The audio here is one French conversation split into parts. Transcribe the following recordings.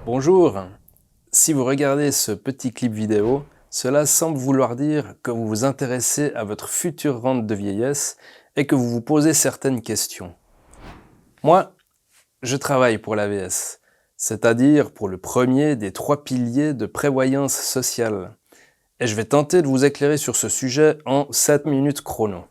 Bonjour, si vous regardez ce petit clip vidéo, cela semble vouloir dire que vous vous intéressez à votre future rente de vieillesse et que vous vous posez certaines questions. Moi, je travaille pour l'AVS, c'est-à-dire pour le premier des 3 piliers de prévoyance sociale. Et je vais tenter de vous éclairer sur ce sujet en 7 minutes chrono.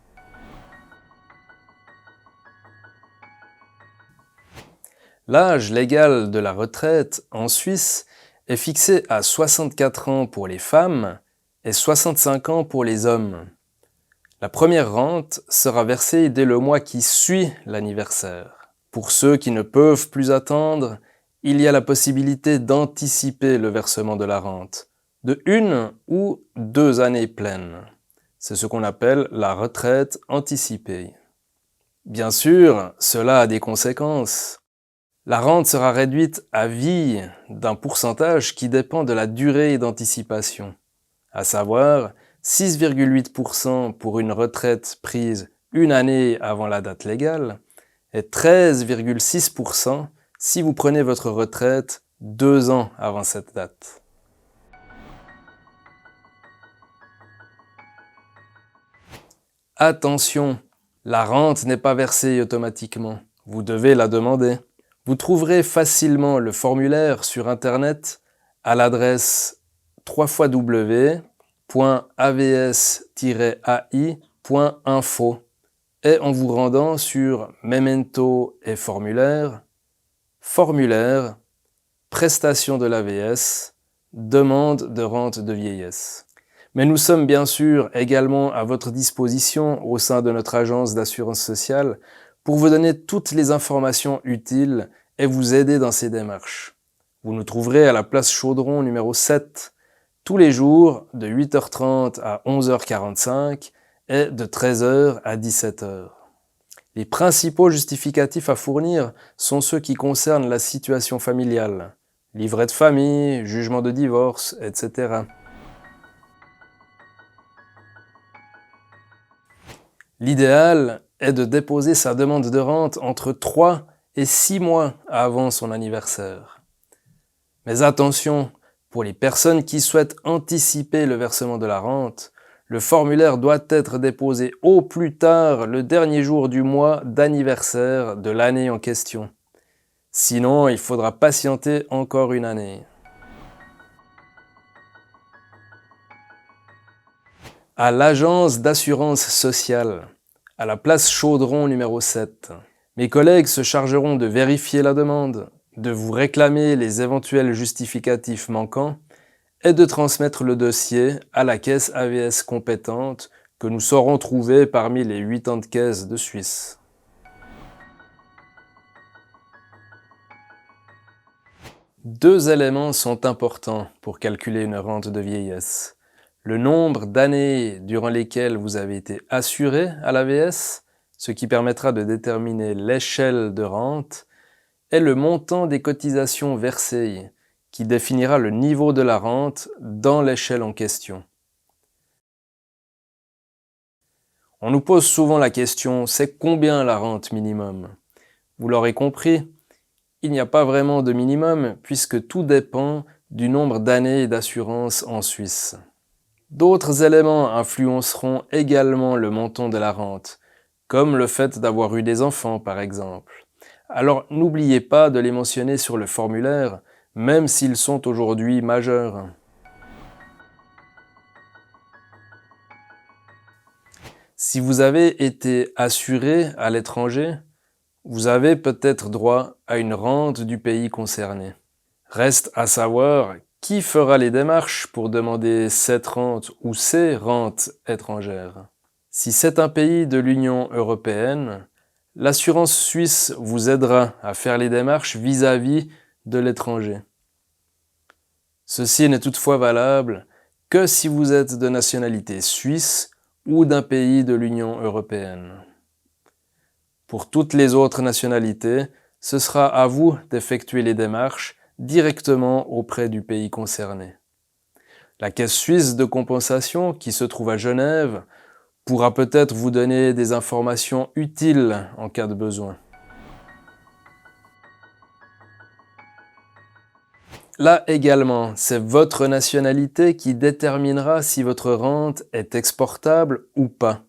L'âge légal de la retraite en Suisse est fixé à 64 ans pour les femmes et 65 ans pour les hommes. La première rente sera versée dès le mois qui suit l'anniversaire. Pour ceux qui ne peuvent plus attendre, il y a la possibilité d'anticiper le versement de la rente, de 1 ou 2 années pleines. C'est ce qu'on appelle la retraite anticipée. Bien sûr, cela a des conséquences. La rente sera réduite à vie d'un pourcentage qui dépend de la durée d'anticipation, à savoir 6,8% pour une retraite prise une année avant la date légale et 13,6% si vous prenez votre retraite 2 ans avant cette date. Attention, la rente n'est pas versée automatiquement, vous devez la demander. Vous trouverez facilement le formulaire sur Internet à l'adresse www.avs-ai.info et en vous rendant sur Memento et formulaire, formulaire, prestation de l'AVS, demande de rente de vieillesse. Mais nous sommes bien sûr également à votre disposition au sein de notre agence d'assurance sociale pour vous donner toutes les informations utiles et vous aider dans ces démarches. Vous nous trouverez à la place Chaudron numéro 7, tous les jours de 8h30 à 11h45 et de 13h à 17h. Les principaux justificatifs à fournir sont ceux qui concernent la situation familiale, livret de famille, jugement de divorce, etc. L'idéal est de déposer sa demande de rente entre 3 et 6 mois avant son anniversaire. Mais attention, pour les personnes qui souhaitent anticiper le versement de la rente, le formulaire doit être déposé au plus tard le dernier jour du mois d'anniversaire de l'année en question. Sinon, il faudra patienter encore une année. À l'agence d'assurance sociale, à la place Chaudron numéro 7. Mes collègues se chargeront de vérifier la demande, de vous réclamer les éventuels justificatifs manquants et de transmettre le dossier à la caisse AVS compétente que nous saurons trouver parmi les 80 caisses de Suisse. Deux éléments sont importants pour calculer une rente de vieillesse. Le nombre d'années durant lesquelles vous avez été assuré à l'AVS, ce qui permettra de déterminer l'échelle de rente, et le montant des cotisations versées, qui définira le niveau de la rente dans l'échelle en question. On nous pose souvent la question, c'est combien la rente minimum? Vous l'aurez compris, il n'y a pas vraiment de minimum puisque tout dépend du nombre d'années d'assurance en Suisse. D'autres éléments influenceront également le montant de la rente, comme le fait d'avoir eu des enfants par exemple. Alors n'oubliez pas de les mentionner sur le formulaire, même s'ils sont aujourd'hui majeurs. Si vous avez été assuré à l'étranger, vous avez peut-être droit à une rente du pays concerné. Reste à savoir qui fera les démarches pour demander cette rente ou ces rentes étrangères. Si c'est un pays de l'Union européenne, l'assurance suisse vous aidera à faire les démarches vis-à-vis de l'étranger. Ceci n'est toutefois valable que si vous êtes de nationalité suisse ou d'un pays de l'Union européenne. Pour toutes les autres nationalités, ce sera à vous d'effectuer les démarches directement auprès du pays concerné. La Caisse suisse de compensation, qui se trouve à Genève, pourra peut-être vous donner des informations utiles en cas de besoin. Là également, c'est votre nationalité qui déterminera si votre rente est exportable ou pas.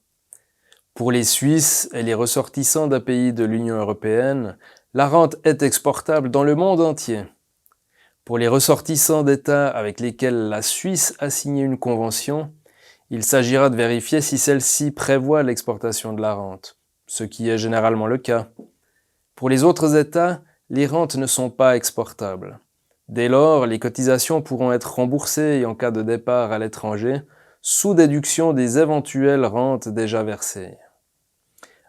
Pour les Suisses et les ressortissants d'un pays de l'Union européenne, la rente est exportable dans le monde entier. Pour les ressortissants d'États avec lesquels la Suisse a signé une convention, il s'agira de vérifier si celle-ci prévoit l'exportation de la rente, ce qui est généralement le cas. Pour les autres États, les rentes ne sont pas exportables. Dès lors, les cotisations pourront être remboursées en cas de départ à l'étranger, sous déduction des éventuelles rentes déjà versées.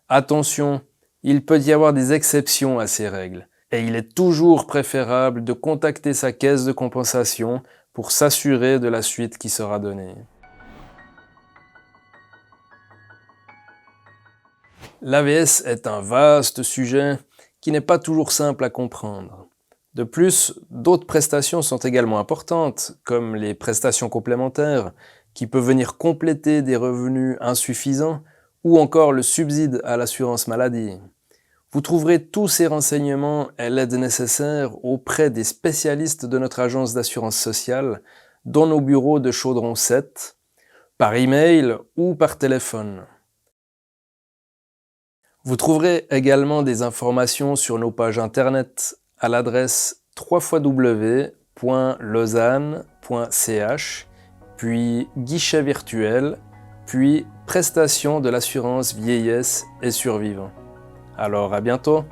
Attention, il peut y avoir des exceptions à ces règles, et il est toujours préférable de contacter sa caisse de compensation pour s'assurer de la suite qui sera donnée. L'AVS est un vaste sujet qui n'est pas toujours simple à comprendre. De plus, d'autres prestations sont également importantes, comme les prestations complémentaires, qui peuvent venir compléter des revenus insuffisants, ou encore le subside à l'assurance maladie. Vous trouverez tous ces renseignements et l'aide nécessaire auprès des spécialistes de notre agence d'assurance sociale, dans nos bureaux de Chaudron 7, par email ou par téléphone. Vous trouverez également des informations sur nos pages internet à l'adresse www.lausanne.ch, puis guichet virtuel, puis prestations de l'assurance vieillesse et survivants. Alors à bientôt!